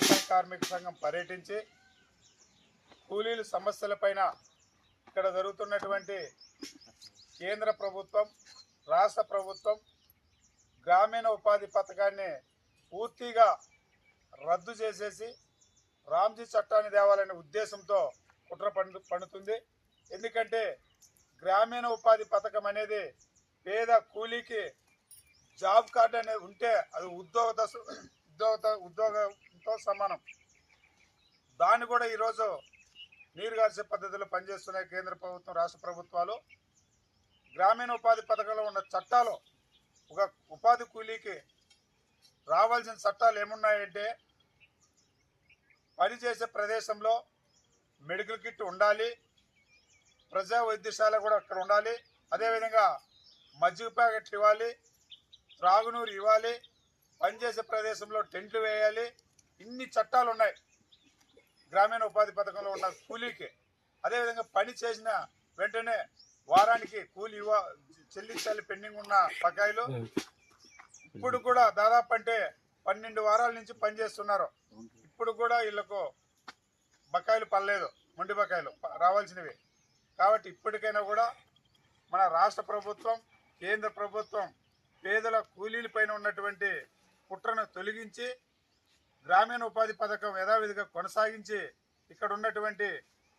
వ్యవసాయ కార్మిక సంఘం పర్యటించి కూలీల సమస్యలపైన ఇక్కడ జరుగుతున్నటువంటి కేంద్ర ప్రభుత్వం, రాష్ట్ర ప్రభుత్వం గ్రామీణ ఉపాధి పథకాన్ని పూర్తిగా రద్దు చేసేసి రామ్జీ చట్టాన్ని తేవాలనే ఉద్దేశంతో కుట్ర పన్నుతుంది. ఎందుకంటే గ్రామీణ ఉపాధి పథకం అనేది పేద కూలీకి జాబ్ కార్డు అనేది ఉంటే అది ఉద్యోగంతో సమానం. దాన్ని కూడా ఈరోజు నీరుగార్చే పద్ధతిలో పనిచేస్తున్నాయి కేంద్ర ప్రభుత్వం, రాష్ట్ర ప్రభుత్వాలు. గ్రామీణ ఉపాధి పథకంలో ఉన్న చట్టాలు ఒక ఉపాధి కూలీకి రావాల్సిన చట్టాలు ఏమున్నాయంటే పనిచేసే ప్రదేశంలో మెడికల్ కిట్ ఉండాలి, ప్రజా వైద్యశాల కూడా అక్కడ ఉండాలి, అదేవిధంగా మజ్జిగ ప్యాకెట్లు ఇవ్వాలి, త్రాగునీరు ఇవ్వాలి, పనిచేసే ప్రదేశంలో టెంట్లు వేయాలి. ఇన్ని చట్టాలు ఉన్నాయి గ్రామీణ ఉపాధి పథకంలో ఉన్న కూలీకి. అదేవిధంగా పని చేసిన వెంటనే వారానికి కూలీ చెల్లించాలి పెండింగ్ ఉన్న బకాయిలు. ఇప్పుడు కూడా దాదాపు అంటే 12 వారాల నుంచి పనిచేస్తున్నారు. ఇప్పుడు కూడా వీళ్ళకు బకాయిలు పడలేదు, మొండి బకాయిలు రావాల్సినవి. కాబట్టి ఇప్పటికైనా కూడా మన రాష్ట్ర ప్రభుత్వం, కేంద్ర ప్రభుత్వం పేదల కూలీలపైన ఉన్నటువంటి కుట్రను తొలగించి గ్రామీణ ఉపాధి పథకం యథావిధిగా కొనసాగించి ఇక్కడ ఉన్నటువంటి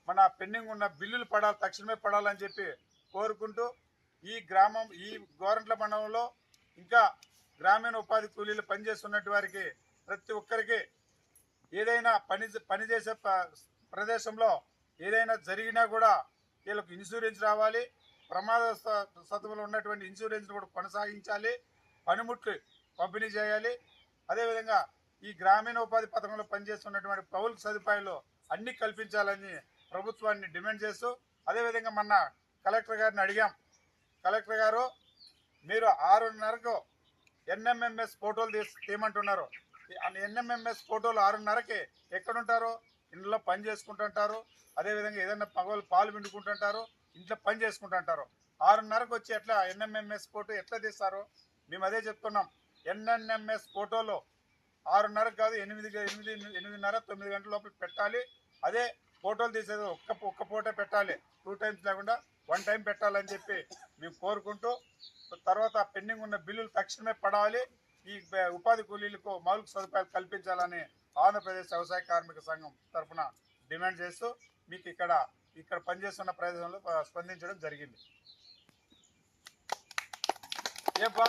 మన పెండింగ్ ఉన్న బిల్లులు తక్షణమే పడాలని చెప్పి కోరుకుంటూ ఈ గోరంట్ల మండలంలో ఇంకా గ్రామీణ ఉపాధి కూలీలు పనిచేస్తున్నటువంటి వారికి ప్రతి ఒక్కరికి ఏదైనా పనిచేసే ప్రదేశంలో ఏదైనా జరిగినా కూడా వీళ్ళకు ఇన్సూరెన్స్ రావాలి. ప్రమాదవశాత్తులో ఉన్నటువంటి ఇన్సూరెన్స్ కూడా కొనసాగించాలి, పనిముట్లు పంపిణీ చేయాలి. అదేవిధంగా ఈ గ్రామీణ ఉపాధి పథకంలో పనిచేస్తున్నటువంటి పౌరుల సదుపాయాలు అన్ని కల్పించాలని ప్రభుత్వాన్ని డిమాండ్ చేస్తూ, అదేవిధంగా మొన్న కలెక్టర్ గారిని అడిగాం. కలెక్టర్ గారు మీరు 6:30కు ఎన్ఎంఎంఎస్ ఫోటోలు తీయమంటున్నారు. ఎన్ఎంఎంఎస్ ఫోటోలు 6:30కి ఎక్కడుంటారు? ఇంట్లో పని చేసుకుంటుంటారు, అదేవిధంగా ఏదైనా పగలు పాలు పిండుకుంటుంటారు, ఇంట్లో పని చేసుకుంటుంటారు. 6:30కు వచ్చి ఎట్లా ఎన్ఎంఎంఎస్ ఫోటో ఎట్లా తీస్తారు? మేము అదే చెప్తున్నాం. ఎన్ఎంఎంఎస్ ఫోటోలో 6:30 కాదు 8:30, 9 గంటల లోపల పెట్టాలి. అదే ఫోటోలు తీసేది ఒక్క ఫోటో పెట్టాలి, 2 టైమ్స్ లేకుండా 1 టైం పెట్టాలని చెప్పి మేము కోరుకుంటూ, తర్వాత పెండింగ్ ఉన్న బిల్లులు తక్షణమే పడాలి, ఈ ఉపాధి కూలీలకు మౌలిక సదుపాయాలు కల్పించాలని ఆంధ్రప్రదేశ్ వ్యవసాయ కార్మిక సంఘం తరఫున డిమాండ్ చేస్తూ మీకు ఇక్కడ పనిచేస్తున్న ప్రదేశంలో స్పందించడం జరిగింది. ఏపా